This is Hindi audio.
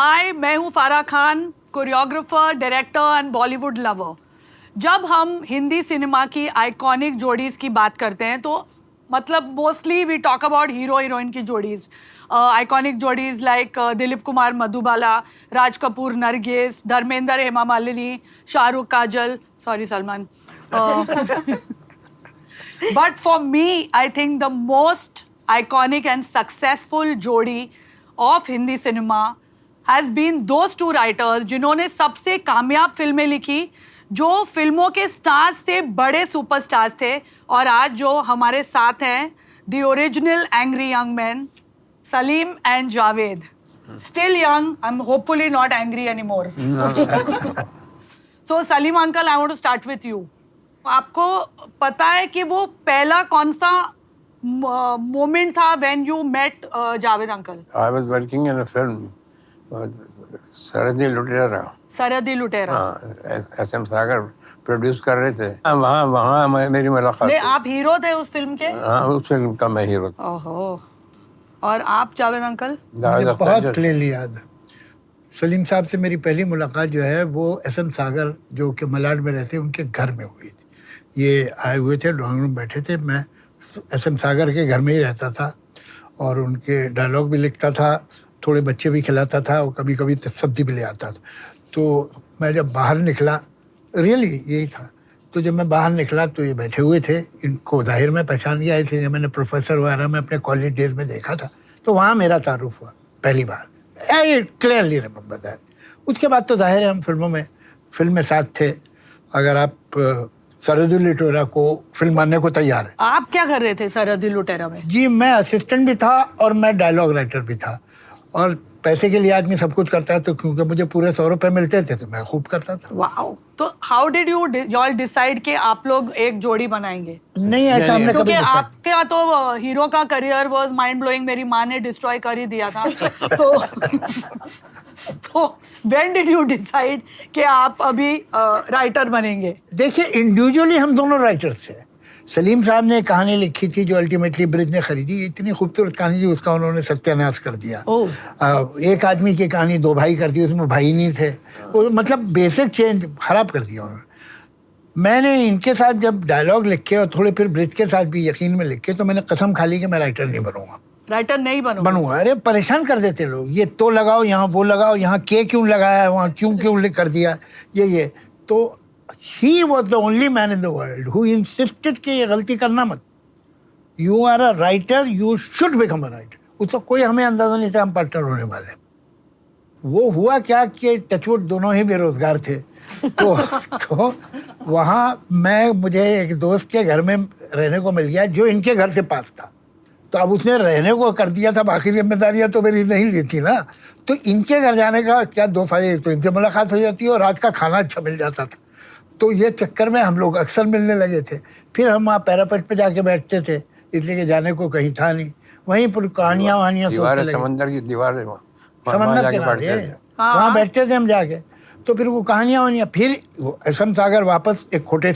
हाय, मैं हूँ Farah Khan, choreographer, director and Bollywood lover. जब हम हिंदी सिनेमा की आइकॉनिक जोड़ीज़ की बात करते हैं तो मतलब mostly we talk about hero heroine की जोड़ीज़। आइकॉनिक जोड़ीज़ like Dilip Kumar Madhubala, Raj Kapoor Nargis, Dharmendra Hema Malini, Shahrukh Kajol, sorry Salman. But for me, I think the most iconic and successful जोड़ी of Hindi cinema has been those two writers जिन्होंने सबसे कामयाब फिल्में लिखी, जो फिल्मों के स्टार्स से बड़े सुपरस्टार्स थे और आज जो हमारे साथ हैं, the original angry young men, Salim and Javed. Still young, I'm hopefully not angry anymore. So Salim uncle, I want to start with you. आपको पता है कि वो पहला कौन सा मोमेंट था when you met Javed uncle? I was working in a film, सरहदी लुटेरा। सरहदी लुटेरा। हाँ, एसएम सागर प्रोड्यूस कर रहे थे। वहाँ मेरी मुलाकात नहीं, हुई। आप हीरो थे उस फिल्म के? हाँ, उस फिल्म का मैं हीरो था। ओहो। और आप जावेद अंकल? मुझे बहुत क्लियरली याद है। सलीम साहब से मेरी पहली मुलाकात जो है वो एसएम सागर जो कि मलाड में रहते उनके घर में हुई थी। ये आए हुए थे, ड्राइंग रूम बैठे थे, मैं एसएम सागर के घर में ही रहता था और उनके डायलॉग भी लिखता था, थोड़े बच्चे भी खिलाता था और कभी कभी सब्जी भी ले आता था। तो मैं जब बाहर निकला, रियली यही था, तो जब मैं बाहर निकला तो ये बैठे हुए थे। इनको जाहिर में पहचान गया, इसलिए मैंने प्रोफेसर वगैरह में अपने कॉलेज डेज में देखा था, तो वहाँ मेरा तारुफ हुआ पहली बार। I clearly remember that. उसके बाद तो जाहिर है हम फिल्म में साथ थे। अगर आप सरहदी लुटेरा को फिल्म मानने को तैयार है। आप क्या कर रहे थे सरहदी लुटेरा में? जी, मैं असिस्टेंट भी था और मैं डायलॉग राइटर भी था। और पैसे के लिए आदमी सब कुछ करता है, तो क्योंकि मुझे पूरे 100 रुपए मिलते थे तो मैं खूब करता था। वाओ। तो how did you all decide कि आप लोग एक जोड़ी बनाएंगे? नहीं, ऐसा हमने कभी क्योंकि आपका तो हीरो का करियर वाज माइंड ब्लोइंग, मेरी माँ ने डिस्ट्रॉय कर ही दिया था। तो व्हेन डिड यू डिसाइड कि आप अभी राइटर बनेंगे? देखिए, इंडिविजुअली हम दोनों राइटर्स थे। सलीम साहब ने एक कहानी लिखी थी जो अल्टीमेटली ब्रिज ने खरीदी। इतनी खूबसूरत कहानी थी, उसका उन्होंने सत्यानाश कर दिया। एक आदमी की कहानी 2 भाई कर दी, उसमें भाई नहीं थे, वो मतलब बेसिक चेंज खराब कर दिया उन्होंने। मैंने इनके साथ जब डायलॉग लिखे और थोड़े फिर ब्रिज के साथ भी यकीन में लिखे, तो मैंने कसम खा ली कि मैं राइटर नहीं बनूंगा। राइटर नहीं बनूंगा। अरे परेशान कर देते लोग, ये तो लगाओ, यहाँ वो लगाओ, यहाँ के क्यों लगाया है, वहाँ क्यों कर दिया, ये तो he was the only man in the world who insisted कि ये गलती करना मत। You are a writer, you should become a writer। उसको कोई हमें अंदाजा नहीं था हम पार्टनर होने वाले। वो हुआ क्या कि टचवुड दोनों ही बेरोजगार थे। तो वहाँ मुझे एक दोस्त के घर में रहने को मिल गया जो इनके घर से पास था। तो अब उसने रहने को कर दिया था, बाकी जिम्मेदारियाँ तो मेरी नहीं ली थी ना। तो इनके घर जाने का क्या 2 फायदे, तो इनसे मुलाकात हो जाती है और रात का खाना अच्छा मिल जाता था। तो ये चक्कर में हम लोग अक्सर मिलने लगे थे। फिर हम वहाँ पैरापेट पे जाके बैठते थे, इसलिए कि जाने को कहीं था नहीं। वहीं पर कहानियाँ सोचते लगे। समंदर की दीवार है, समंदर किनारे वहाँ बैठते थे हम जाके। तो फिर वो कहानियाँ फिर एसएम सागर वापस एक खोटे